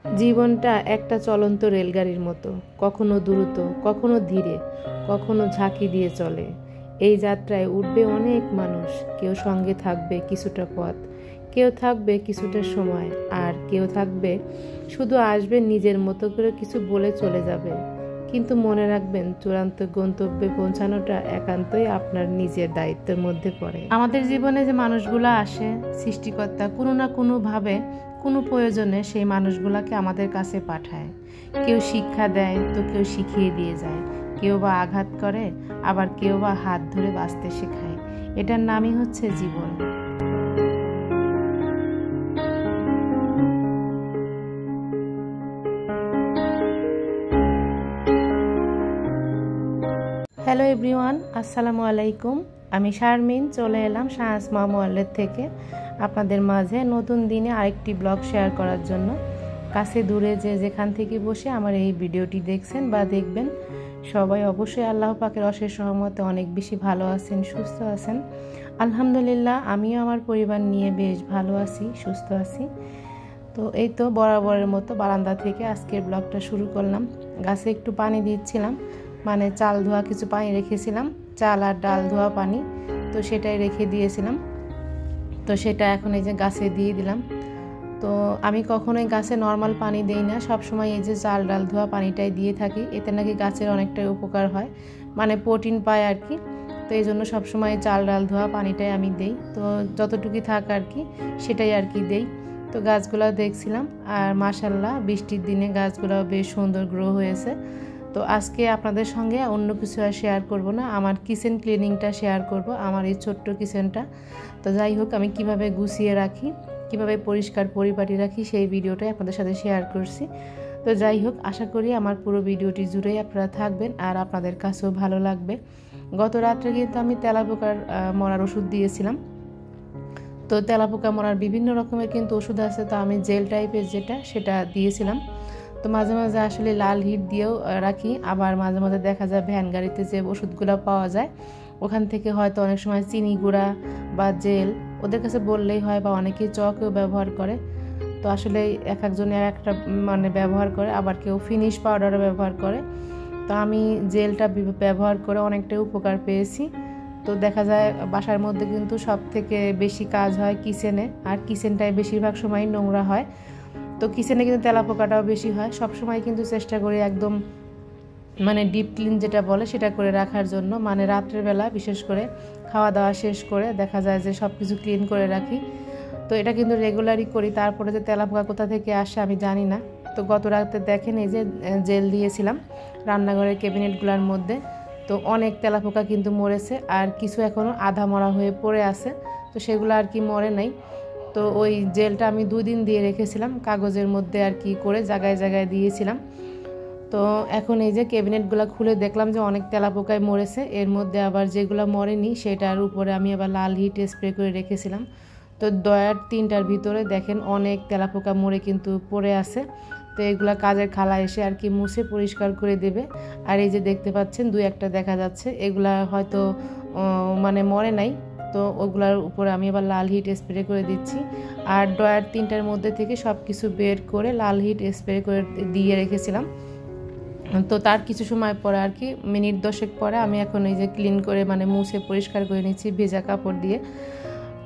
জীবনটা একটা চলন্ত রেলগাড়ির মতো, কখনো দ্রুত, কখনো ধীরে, কখনো ঝাঁকি দিয়ে চলে। এই যাত্রায় উঠবে অনেক মানুষ, কেউ সঙ্গে থাকবে কিছুটা পথ, কেউ থাকবে কিছুটা সময়, আর কেউ থাকবে শুধু আসবে নিজের মতো করে কিছু বলে চলে যাবে। কিন্তু মনে রাখবেন, চূড়ান্ত গন্তব্যে পৌঁছানোটা একান্তই আপনার নিজের দায়িত্বের মধ্যে পড়ে। আমাদের জীবনে যে মানুষগুলো আসে, সৃষ্টিকর্তা কোনো না কোনোভাবে কোনো প্রয়োজনে সেই মানুষগুলোকে আমাদের কাছে পাঠায়। কেউ শিক্ষা দেয় তো কেউ শিখিয়ে দিয়ে যায়, কেউ বা আঘাত করে, আবার কেউ বা হাত ধরে বাঁচতে শেখায়। এটার নামই হচ্ছে জীবন। হ্যালো এভরিওয়ান, আসসালামু আলাইকুম। আমি শারমিন চলে এলাম শাহস মামুয়াল্লের থেকে আপনাদের মাঝে নতুন দিনে আরেকটি ব্লগ শেয়ার করার জন্য। কাছে দূরে যে যেখান থেকে বসে আমার এই ভিডিওটি দেখছেন বা দেখবেন, সবাই অবশ্যই আল্লাহ পাকের অশেষ রহমতে অনেক বেশি ভালো আছেন, সুস্থ আছেন। আলহামদুলিল্লাহ, আমিও আমার পরিবার নিয়ে বেশ ভালো আছি, সুস্থ আছি। তো এই তো বরাবরের মতো বারান্দা থেকে আজকের ব্লগটা শুরু করলাম। গাছে একটু পানি দিচ্ছিলাম, মানে চাল ধোয়া কিছু পানি রেখেছিলাম, চাল আর ডাল ধোয়া পানি, তো সেটাই রেখে দিয়েছিলাম। তো সেটা এখন এই যে গাছে দিয়ে দিলাম। তো আমি কখনোই গাছে নর্মাল পানি দেই না, সবসময় এই যে চাল ডাল ধোয়া পানিটাই দিয়ে থাকি। এতে নাকি গাছের অনেকটাই উপকার হয়, মানে প্রোটিন পায় আর কি। তো এই জন্য সবসময় চাল ডাল ধোয়া পানিটাই আমি দেই। তো যতটুকু থাক আর কি সেটাই আর কি দেই। তো গাছগুলো দেখছিলাম, আর মাশাআল্লাহ বৃষ্টির দিনে গাছগুলো বেশ সুন্দর গ্রো হয়েছে। তো আজকে আপনাদের সঙ্গে অন্য কিছু আর শেয়ার করব না, আমার কিচেন ক্লিনিংটা শেয়ার করব, আমার এই ছোট্ট কিচেনটা। তো যাই হোক, আমি কিভাবে গুছিয়ে রাখি, কিভাবে পরিষ্কার পরিপাটি রাখি, সেই ভিডিওটাই আপনাদের সাথে শেয়ার করছি। তো যাই হোক, আশা করি আমার পুরো ভিডিওটি জুড়েই আপনারা থাকবেন আর আপনাদের কাছেও ভালো লাগবে। গত রাত্রে কিন্তু আমি তেলাপোকার মরার ওষুধ দিয়েছিলাম। তো তেলাপোকা মরার বিভিন্ন রকমের কিন্তু ওষুধ আছে, তো আমি জেল টাইপের যেটা সেটা দিয়েছিলাম। তো মাঝে মাঝে আসলে লাল হিট দিয়েও রাখি, আবার মাঝে মাঝে দেখা যায় ভ্যান গাড়িতে যে ওষুধগুলো পাওয়া যায় ওখান থেকে হয়তো অনেক সময় চিনি গুঁড়া বা জেল ওদের কাছে বললেই হয়, বা অনেকেই চকেও ব্যবহার করে। তো আসলে এক একজনে এক একটা মানে ব্যবহার করে, আবার কেউ ফিনিশ পাউডারও ব্যবহার করে। তো আমি জেলটা ব্যবহার করে অনেকটাই উপকার পেয়েছি। তো দেখা যায় বাসার মধ্যে কিন্তু সব থেকে বেশি কাজ হয় কিচেনে, আর কিচেনটায় বেশিরভাগ সময় নোংরা হয়। তো কিচেনে কিন্তু তেলাপোকাটাও বেশি হয়। সব সময় কিন্তু চেষ্টা করি একদম মানে ডিপ ক্লিন যেটা বলে সেটা করে রাখার জন্য, মানে রাত্রের বেলা বিশেষ করে খাওয়া দাওয়া শেষ করে দেখা যায় যে সব কিছু ক্লিন করে রাখি। তো এটা কিন্তু রেগুলারই করি। তারপরে যে তেলাপোকা কোথা থেকে আসে আমি জানি না। তো গত রাতে দেখেন এই যে জেল দিয়েছিলাম রান্নাঘরের ক্যাবিনেটগুলোর মধ্যে, তো অনেক তেলাপোকা কিন্তু মরেছে, আর কিছু এখনও আধা মরা হয়ে পড়ে আছে, তো সেগুলো আর কি মরে নাই। তো ওই জেলটা আমি 2 দিন দিয়ে রেখেছিলাম কাগজের মধ্যে আর কি করে জায়গায় জায়গায় দিয়েছিলাম। তো এখন এই যে ক্যাবিনেটগুলো খুলে দেখলাম যে অনেক তেলাপোকায় মরেছে, এর মধ্যে আবার যেগুলো মরেনি সেটার উপরে আমি আবার লাল হিট স্প্রে করে রেখেছিলাম। তো ডয়ার 3টার ভিতরে দেখেন অনেক তেলাপোকা মরে কিন্তু পড়ে আছে। তো এগুলা কাজের খালা এসে আর কি মুছে পরিষ্কার করে দেবে। আর এই যে দেখতে পাচ্ছেন 2-1টা দেখা যাচ্ছে, এগুলা হয়তো মানে মরে নাই। তো ওগুলার উপরে আমি আবার লাল হিট স্প্রে করে দিচ্ছি। আর ডয়ার 3টার মধ্যে থেকে সব কিছু বের করে লাল হিট স্প্রে করে দিয়ে রেখেছিলাম। তো তার কিছু সময় পরে আর কি মিনিট 10 পরে আমি এখন এই যে ক্লিন করে মানে মুছে পরিষ্কার করে নিচ্ছি ভেজা কাপড় দিয়ে।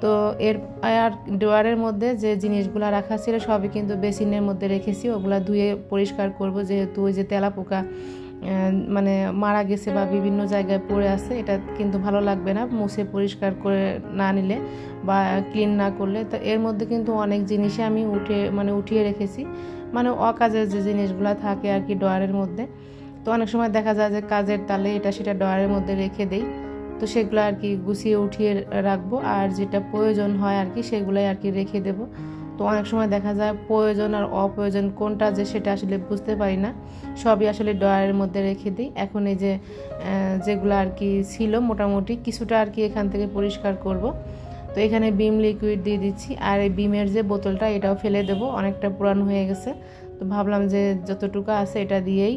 তো এর আর ড্রয়ারের মধ্যে যে জিনিসগুলো রাখা ছিল সবই কিন্তু বেসিনের মধ্যে রেখেছি, ওগুলা ধুয়ে পরিষ্কার করব, যেহেতু ওই যে তেলাপোকা মানে মারা গেছে বা বিভিন্ন জায়গায় পড়ে আছে, এটা কিন্তু ভালো লাগবে না মুছে পরিষ্কার করে না নিলে বা ক্লিন না করলে। তো এর মধ্যে কিন্তু অনেক জিনিসই আমি উঠিয়ে রেখেছি, মানে অকাজের যে জিনিসগুলো থাকে আর কি ড্রয়ারের মধ্যে। তো অনেক সময় দেখা যায় যে কাজের তালে এটা সেটা ড্রয়ারের মধ্যে রেখে দেই, তো সেগুলো আর কি গুছিয়ে উঠিয়ে রাখবো, আর যেটা প্রয়োজন হয় আর কি সেগুলোই আর কি রেখে দেব। তো অনেক সময় দেখা যায় প্রয়োজন আর অপ্রয়োজন কোনটা যে সেটা আসলে বুঝতে পারি না, সবই আসলে ড্রয়ারের মধ্যে রেখে দিই। এখন এই যে যেগুলো আর কি ছিল মোটামুটি কিছুটা আর কি এখান থেকে পরিষ্কার করব। তো এখানে বিম লিকুইড দিয়ে দিচ্ছি, আর এই বিমের যে বোতলটা এটাও ফেলে দেব, অনেকটা পুরানো হয়ে গেছে। তো ভাবলাম যে যতটুকু আছে এটা দিয়েই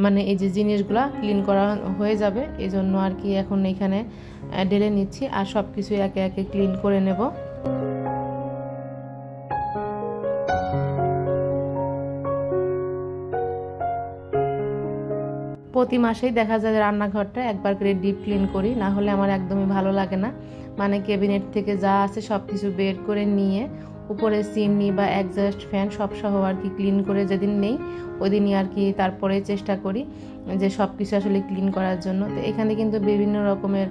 মানে এই যে জিনিসগুলা ক্লিন করা হয়ে যাবে, এই জন্য আর কি এখন এখানে ঢেলে নিচ্ছি আর সব কিছু একে একে ক্লিন করে নেব। প্রতি মাসেই দেখা যায় রান্নাঘরটা একবার করে ডিপ ক্লিন করি, না হলে আমার একদমই ভালো লাগে না। মানে ক্যাবিনেট থেকে যা আছে সব কিছু বের করে নিয়ে উপরে চিমনি বা এক্সস্ট ফ্যান সব সহ আর কি ক্লিন করে যেদিন নেই ওই দিনই আর কি তারপরে চেষ্টা করি যে সব কিছু আসলে ক্লিন করার জন্য। তো এখানে কিন্তু বিভিন্ন রকমের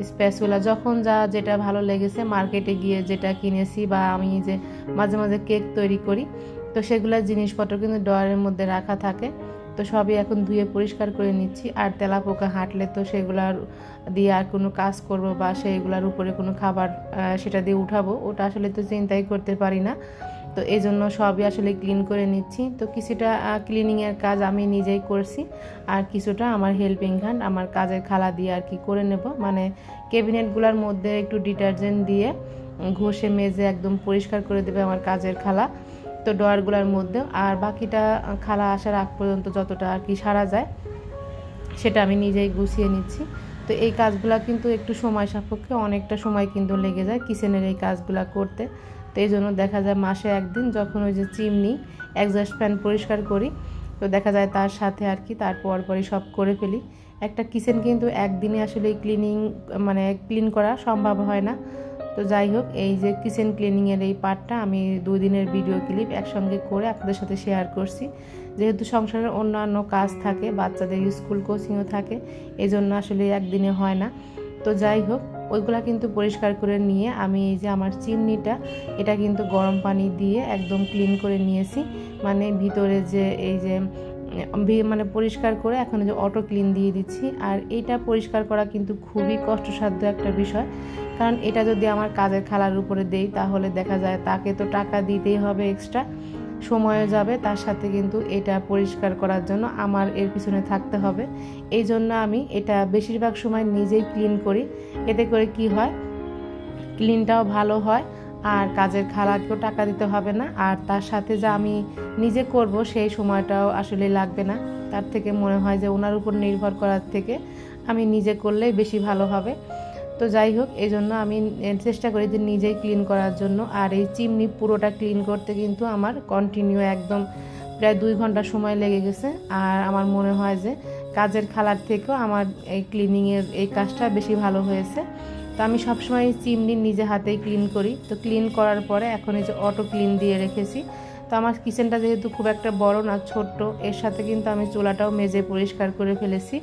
স্প্যাচুলা যখন যা যেটা ভালো লেগেছে মার্কেটে গিয়ে যেটা কিনেছি, বা আমি যে মাঝে মাঝে কেক তৈরি করি তো সেগুলোর জিনিসপত্র কিন্তু ড্রয়ারের মধ্যে রাখা থাকে। তো সবই এখন ধুয়ে পরিষ্কার করে নিচ্ছি। আর তেলাপোকা হাঁটলে তো সেগুলার দিয়ে আর কোনো কাজ করব বা সেগুলার উপরে কোনো খাবার সেটা দিয়ে উঠাবো, ওটা আসলে তো চিন্তাই করতে পারি না। তো এই জন্য সবই আসলে ক্লিন করে নিচ্ছি। তো কিছুটা ক্লিনিংয়ের কাজ আমি নিজেই করছি, আর কিছুটা আমার হেল্পিং হ্যান্ড আমার কাজের খালা দিয়ে আর কি করে নেব। মানে ক্যাবিনেটগুলোর মধ্যে একটু ডিটারজেন্ট দিয়ে ঘষে মেজে একদম পরিষ্কার করে দেবে আমার কাজের খালা। তো ড্রয়ারগুলোর মধ্যেও, আর বাকিটা খালা আসার আগ পর্যন্ত যতটা আর কি সারা যায় সেটা আমি নিজেই গুছিয়ে নিচ্ছি। তো এই কাজগুলো কিন্তু একটু সময় সাপেক্ষে, অনেকটা সময় কিন্তু লেগে যায় কিচেনের এই কাজগুলো করতে। তো এই জন্য দেখা যায় মাসে একদিন যখন ওই যে চিমনি এক্সস্ট ফ্যান পরিষ্কার করি তো দেখা যায় তার সাথে আর কি তারপর পরই সব করে ফেলি। একটা কিচেন কিন্তু একদিনে আসলে ক্লিন করা সম্ভব হয় না। তো যাই হোক, এই যে কিচেন ক্লিনিংয়ের এই পার্টটা আমি 2 দিনের ভিডিও ক্লিপ একসঙ্গে করে আপনাদের সাথে শেয়ার করছি। যেহেতু সংসারের অন্যান্য কাজ থাকে, বাচ্চাদের স্কুল কোচিংও থাকে, এই জন্য আসলে একদিনে হয় না। তো যাই হোক, ওইগুলা কিন্তু পরিষ্কার করে নিয়ে আমি এই যে আমার চিমনিটা এটা কিন্তু গরম পানি দিয়ে একদম ক্লিন করে নিয়েছি। মানে ভিতরে যে এই যে পরিষ্কার করে এখন যে অটো ক্লিন দিয়ে দিচ্ছি। আর এইটা পরিষ্কার করা কিন্তু খুবই কষ্টসাধ্য একটা বিষয়, কারণ এটা যদি আমার কাজের খালার উপরে দেই তাহলে দেখা যায় তাকে তো টাকা দিতেই হবে, এক্সট্রা সময়ও যাবে, তার সাথে কিন্তু এটা পরিষ্কার করার জন্য আমার এর পিছনে থাকতে হবে। এই জন্য আমি এটা বেশিরভাগ সময় নিজেই ক্লিন করি। এতে করে কি হয়, ক্লিনটাও ভালো হয় আর কাজের খালাকেও টাকা দিতে হবে না, আর তার সাথে যা আমি নিজে করব সেই সময়টাও আসলে লাগবে না। তার থেকে মনে হয় যে ওনার উপর নির্ভর করার থেকে আমি নিজে করলেই বেশি ভালো হবে। তো যাই হোক, এই জন্য আমি চেষ্টা করি যে নিজেই ক্লিন করার জন্য। আর এই চিমনি পুরোটা ক্লিন করতে কিন্তু আমার কন্টিনিউ একদম প্রায় 2 ঘন্টা সময় লেগে গেছে। আর আমার মনে হয় যে কাজের খালার থেকেও আমার এই ক্লিনিংয়ের এই কাজটা বেশি ভালো হয়েছে। তো আমি সবসময় চিমনি নিজে হাতেই ক্লিন করি। তো ক্লিন করার পরে এখন এই যে অটো ক্লিন দিয়ে রেখেছি। তো আমার কিচেনটা যেহেতু খুব একটা বড় না, ছোট্ট, এর সাথে কিন্তু আমি চুলাটাও মেজে পরিষ্কার করে ফেলেছি।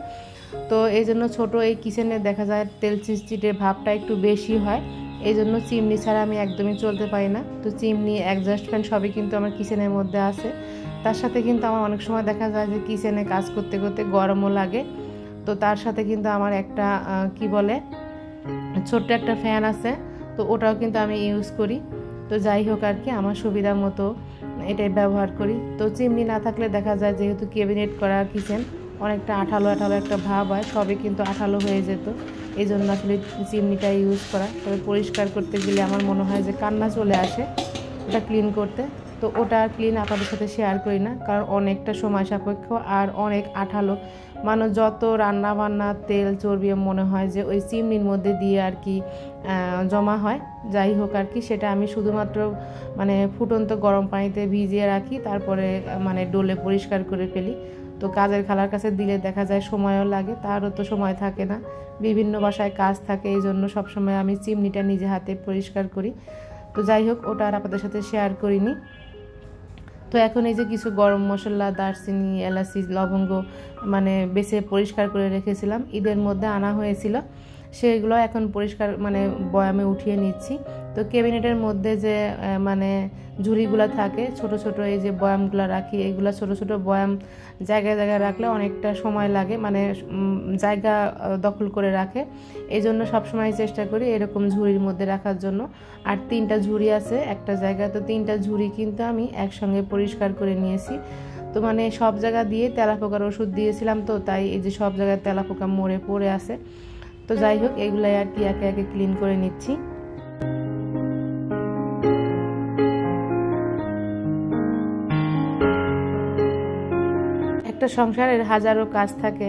তো এই জন্য ছোটো এই কিচেনে দেখা যায় তেল চিটচিটে ভাবটা একটু বেশি হয়, এই জন্য চিমনি ছাড়া আমি একদমই চলতে পারি না। তো চিমনি এক্সস্ট ফ্যান সবই কিন্তু আমার কিচেনের মধ্যে আছে। তার সাথে কিন্তু আমার অনেক সময় দেখা যায় যে কিচেনে কাজ করতে করতে গরমও লাগে। তো তার সাথে কিন্তু আমার একটা ছোট্ট একটা ফ্যান আছে, তো ওটাও কিন্তু আমি ইউজ করি। তো যাই হোক আর কি, আমার সুবিধা মতো এটাই ব্যবহার করি। তো চিমনি না থাকলে দেখা যায় যেহেতু ক্যাবিনেট করা কিচেন অনেকটা আঠালো আঠালো একটা ভাব হয়, সবই কিন্তু আঠালো হয়ে যেত। এই জন্য আসলে চিমনিটা ইউজ করা। তবে পরিষ্কার করতে গেলে আমার মনে হয় যে কান্না চলে আসে ওটা ক্লিন করতে। তো ওটা ক্লিন আপনাদের সাথে শেয়ার করি না, কারণ অনেকটা সময় সাপেক্ষ আর অনেক আঠালো। মানুষ যত রান্না বান্না তেল চর্বি মনে হয় যে ওই চিমনির মধ্যে দিয়ে আর কি জমা হয়। যাই হোক আর কি, সেটা আমি শুধুমাত্র ফুটন্ত গরম পানিতে ভিজিয়ে রাখি, তারপরে ডোলে পরিষ্কার করে ফেলি। তো কাজের খালার কাছে দিলে দেখা যায় সময়ও লাগে, তারও তো সময় থাকে না, বিভিন্ন বাসায় কাজ থাকে, এই জন্য সবসময় আমি চিমনিটা নিজে হাতে পরিষ্কার করি। তো যাই হোক, ওটা আর আপনাদের সাথে শেয়ার করিনি। তো এখন এই যে কিছু গরম মশলা, দারচিনি, এলাচি, লবঙ্গ বেছে পরিষ্কার করে রেখেছিলাম, ঈদের মধ্যে আনা হয়েছিল, সেগুলো এখন পরিষ্কার বয়ামে উঠিয়ে নিচ্ছি। তো ক্যাবিনেটের মধ্যে যে ঝুড়িগুলো থাকে ছোট ছোট, এই যে বয়ামগুলো রাখি, এইগুলো ছোট ছোট বয়াম জায়গায় জায়গায় রাখলে অনেকটা সময় লাগে, জায়গা দখল করে রাখে। এই জন্য সবসময় চেষ্টা করি এরকম ঝুড়ির মধ্যে রাখার জন্য। আর 3টা ঝুড়ি আছে একটা জায়গায়, তো 3টা ঝুড়ি কিন্তু আমি একসঙ্গে পরিষ্কার করে নিয়েছি। তো সব জায়গা দিয়ে তেলাপোকার ওষুধ দিয়েছিলাম, তো তাই এই যে সব জায়গায় তেলাপোকা মরে পড়ে আছে। তো যাই হোক, এগুলাই আর কি একে একে ক্লিন করে নিচ্ছি। একটা সংসারের হাজারো কাজ থাকে,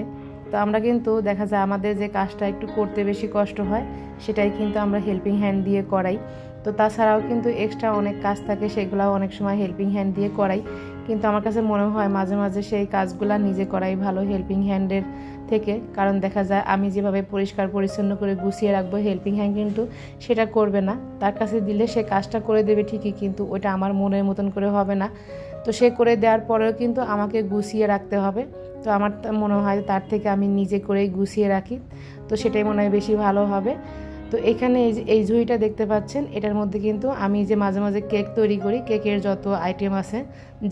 তো আমরা কিন্তু দেখা যায় আমাদের যে কাজটা একটু করতে বেশি কষ্ট হয় সেটাই কিন্তু আমরা হেল্পিং হ্যান্ড দিয়ে করাই। তো তাছাড়াও কিন্তু এক্সট্রা অনেক কাজ থাকে, সেগুলোও অনেক সময় হেল্পিং হ্যান্ড দিয়ে করাই। কিন্তু আমার কাছে মনে হয় মাঝে মাঝে সেই কাজগুলো নিজে করাই ভালো হেল্পিং হ্যান্ডের থেকে। কারণ দেখা যায় আমি যেভাবে পরিষ্কার পরিচ্ছন্ন করে গুছিয়ে রাখবো, হেল্পিং হ্যান্ড কিন্তু সেটা করবে না। তার কাছে দিলে সে কাজটা করে দেবে ঠিকই, কিন্তু ওইটা আমার মনের মতন করে হবে না। তো সে করে দেওয়ার পরেও কিন্তু আমাকে গুছিয়ে রাখতে হবে। তো আমার মনে হয় তার থেকে আমি নিজে করেই গুছিয়ে রাখি, তো সেটাই মনে হয় বেশি ভালো হবে। তো এখানে এই ঝুড়িটা দেখতে পাচ্ছেন, এটার মধ্যে কিন্তু আমি যে মাঝে মাঝে কেক তৈরি করি, কেকের যত আইটেম আছে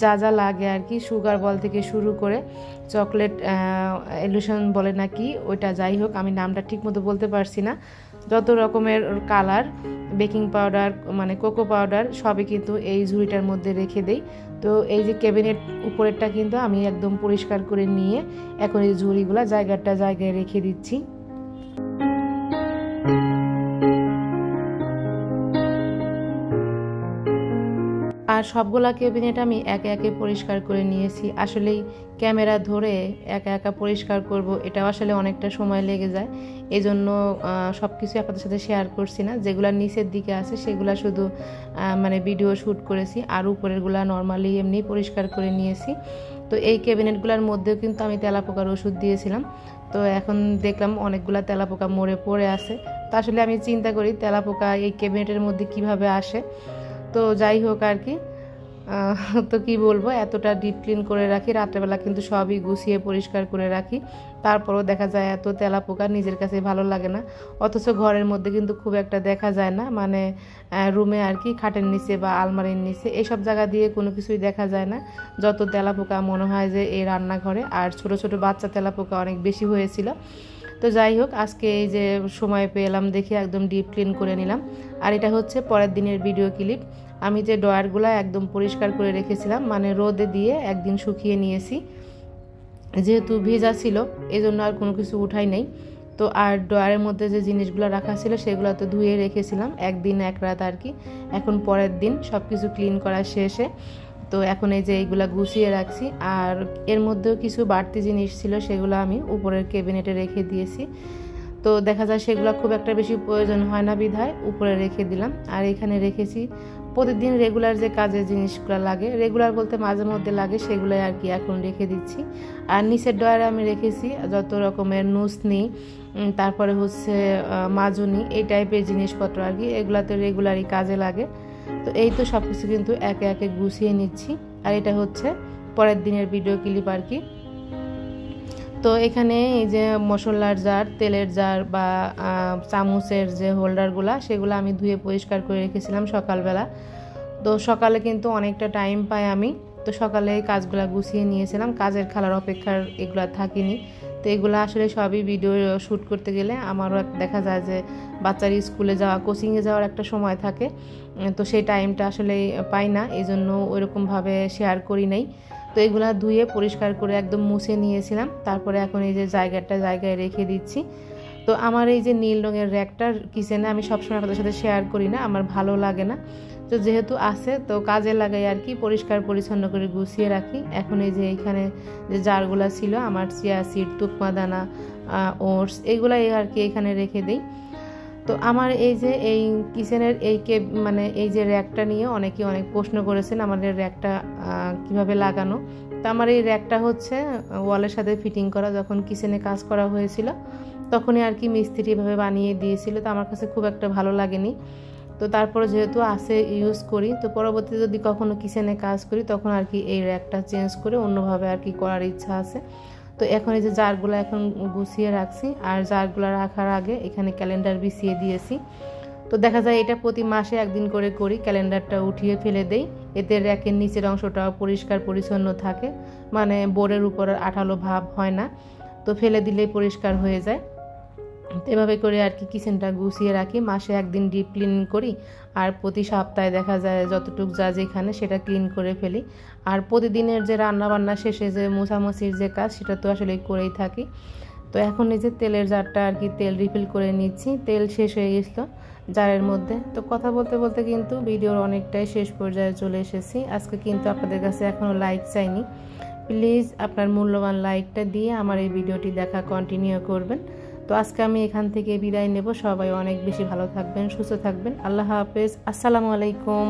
যা যা লাগে আর কি, সুগার বল থেকে শুরু করে চকলেট ইলিউশন বলে নাকি ওইটা, যাই হোক আমি নামটা ঠিকমতো বলতে পারছি না, যত রকমের কালার, বেকিং পাউডার মানে কোকো পাউডার সবই কিন্তু এই ঝুড়িটার মধ্যে রেখে দেই। তো এই যে ক্যাবিনেট উপরেরটা কিন্তু আমি একদম পরিষ্কার করে নিয়ে এখন এই ঝুড়িগুলো জায়গায় রেখে দিচ্ছি। আর সবগুলা ক্যাবিনেট আমি একে একে পরিষ্কার করে নিয়েছি। আসলেই ক্যামেরা ধরে একা একা পরিষ্কার করব, এটা আসলে অনেকটা সময় লেগে যায়, এই জন্য সব কিছু আপনাদের সাথে শেয়ার করছি না। যেগুলো নিচের দিকে আছে সেগুলো শুধু মানে ভিডিও শ্যুট করেছি, আর উপরেরগুলা নর্মালি এমনি পরিষ্কার করে নিয়েছি। তো এই ক্যাবিনেটগুলোর মধ্যেও কিন্তু আমি তেলাপোকার ওষুধ দিয়েছিলাম। তো এখন দেখলাম অনেকগুলা তেলাপোকা মরে পড়ে আছে। তো আসলে আমি চিন্তা করি তেলাপোকা এই ক্যাবিনেটের মধ্যে কিভাবে আসে। তো যাই হোক আর কি, তো কি বলবো, এতটা ডিপ ক্লিন করে রাখি, রাত্রেবেলা কিন্তু সবই গুছিয়ে পরিষ্কার করে রাখি, তারপরেও দেখা যায় এত তেলাপোকা নিজের কাছে ভালো লাগে না। অথচ ঘরের মধ্যে কিন্তু খুব একটা দেখা যায় না, মানে রুমে আর কি, খাটের নিচে বা আলমারির নিচে এইসব জায়গা দিয়ে কোনো কিছুই দেখা যায় না। যত তেলাপোকা মনে হয় যে এই রান্নাঘরে, আর ছোট ছোট বাচ্চা তেলাপোকা অনেক বেশি হয়েছিল। তো যাই হোক, আজকে এই যে সময় পেলাম দেখে একদম ডিপ ক্লিন করে নিলাম। আর এটা হচ্ছে পরের দিনের ভিডিও ক্লিপ। আমি যে ড্রয়ারগুলো একদম পরিষ্কার করে রেখেছিলাম, মানে রোদে দিয়ে একদিন শুকিয়ে নিয়েছি, যেহেতু ভেজা ছিল এজন্য আর কোনো কিছু উঠাই নাই। তো আর ড্রয়ারের মধ্যে যে জিনিসগুলো রাখা ছিল সেগুলো তো ধুয়ে রেখেছিলাম একদিন এক রাত আর কি। এখন পরের দিন সব কিছু ক্লিন করা শেষে তো এখন এই যে এইগুলা গুছিয়ে রাখছি। আর এর মধ্যেও কিছু বাড়তি জিনিস ছিল, সেগুলো আমি উপরের ক্যাবিনেটে রেখে দিয়েছি। তো দেখা যায় সেগুলো খুব একটা বেশি প্রয়োজন হয় না বিধায় উপরে রেখে দিলাম। আর এখানে রেখেছি প্রতিদিন রেগুলার যে কাজের জিনিসগুলো লাগে, রেগুলার বলতে মাঝে মধ্যে লাগে, সেগুলোই আর কি এখন রেখে দিচ্ছি। আর নিচের ড্রয়ারে আমি রেখেছি যত রকমের নুসনি, তারপরে হচ্ছে মাজুনি, এই টাইপের জিনিসপত্র আর কি, এগুলো তো রেগুলারই কাজে লাগে। তো এই তো সব কিছু কিন্তু একে একে গুছিয়ে নিচ্ছি। আর এটা হচ্ছে পরের দিনের ভিডিও ক্লিপ আর কি। তো এখানে এই যে মশলার জার, তেলের জার বা চামচের যে হোল্ডারগুলো, সেগুলো আমি ধুয়ে পরিষ্কার করে রেখেছিলাম সকালবেলা। তো সকালে কিন্তু অনেকটা টাইম পাই আমি, তো সকালে কাজগুলো গুছিয়ে নিয়েছিলাম, কাজের খালার অপেক্ষার এগুলো থাকিনি। তো এগুলো আসলে সবই ভিডিও শ্যুট করতে গেলে আমারও দেখা যায় যে বাচ্চার স্কুলে যাওয়া, কোচিংয়ে যাওয়ার একটা সময় থাকে, তো সেই টাইমটা আসলে পাই না, এই জন্য ওইরকমভাবে শেয়ার করি নাই। তো এগুলা ধুয়ে পরিষ্কার করে একদম মুছে নিয়েছিলাম। তারপরে এখন এই যে জায়গায় রেখে দিচ্ছি। তো আমার এই যে নীল রঙের র্যাকটার কিচেনে আমি সবসময় আপনাদের সাথে শেয়ার করি না, আমার ভালো লাগে না। তো যেহেতু আছে তো কাজে লাগাই আর কি, পরিষ্কার পরিচ্ছন্ন করে গুছিয়ে রাখি। এখন এই যে এইখানে যে জারগুলা ছিল আমার, চিয়া সিড, তুকমা দানা, ওটস, এগুলাই আর কি এখানে রেখে দিই। তো আমার এই যে এই কিচেনের মানে এই যে র্যাকটা নিয়ে অনেকে অনেক প্রশ্ন করেছেন, আমাদের র্যাকটা কিভাবে লাগানো। তো আমার এই র্যাকটা হচ্ছে ওয়ালের সাথে ফিটিং করা, যখন কিচেনে কাজ করা হয়েছিল তখনই আর কি মিস্ত্রি এভাবে বানিয়ে দিয়েছিল। তো আমার কাছে খুব একটা ভালো লাগেনি, তো তারপরে যেহেতু আছে ইউজ করি, তো পরবর্তীতে যদি কখনো কিচেনে কাজ করি তখন আর কি এই র্যাকটা চেঞ্জ করে অন্যভাবে আর কি করার ইচ্ছা আছে। তো এখন এই যে জারগুলো এখন গুছিয়ে রাখছি। আর জারগুলো রাখার আগে এখানে ক্যালেন্ডার বিছিয়ে দিয়েছি। তো দেখা যায় এটা প্রতি মাসে একদিন করে করি, ক্যালেন্ডারটা উঠিয়ে ফেলে দেই, এতে র্যাকের নিচের অংশটাও পরিষ্কার পরিচ্ছন্ন থাকে, মানে বোর্ডের উপর আঠালো ভাব হয় না, তো ফেলে দিলেই পরিষ্কার হয়ে যায়। এভাবে করে আর কি কিচেনটা গুছিয়ে রাখি, মাসে একদিন ডিপ ক্লিন করি, আর প্রতি সপ্তাহে দেখা যায় যতটুকু যা যেখানে সেটা ক্লিন করে ফেলি। আর প্রতিদিনের যে রান্নাবান্না শেষে যে মোছামুছির যে কাজ, সেটা তো আসলে করেই থাকি। তো এখন এই যে তেলের জারটা আর কি তেল রিফিল করে নিচ্ছি, তেল শেষ হয়ে গেছিলো জারের মধ্যে। তো কথা বলতে বলতে কিন্তু ভিডিওর অনেকটাই শেষ পর্যায়ে চলে এসেছি। আজকে কিন্তু আপনাদের কাছে এখনও লাইক চাইনি, প্লিজ আপনার মূল্যবান লাইকটা দিয়ে আমার এই ভিডিওটি দেখা কন্টিনিউ করবেন। তো আজকে আমি এখান থেকে বিদায় নেব। সবাই অনেক বেশি ভালো থাকবেন, সুস্থ থাকবেন। আল্লাহ হাফেজ, আসসালামু আলাইকুম।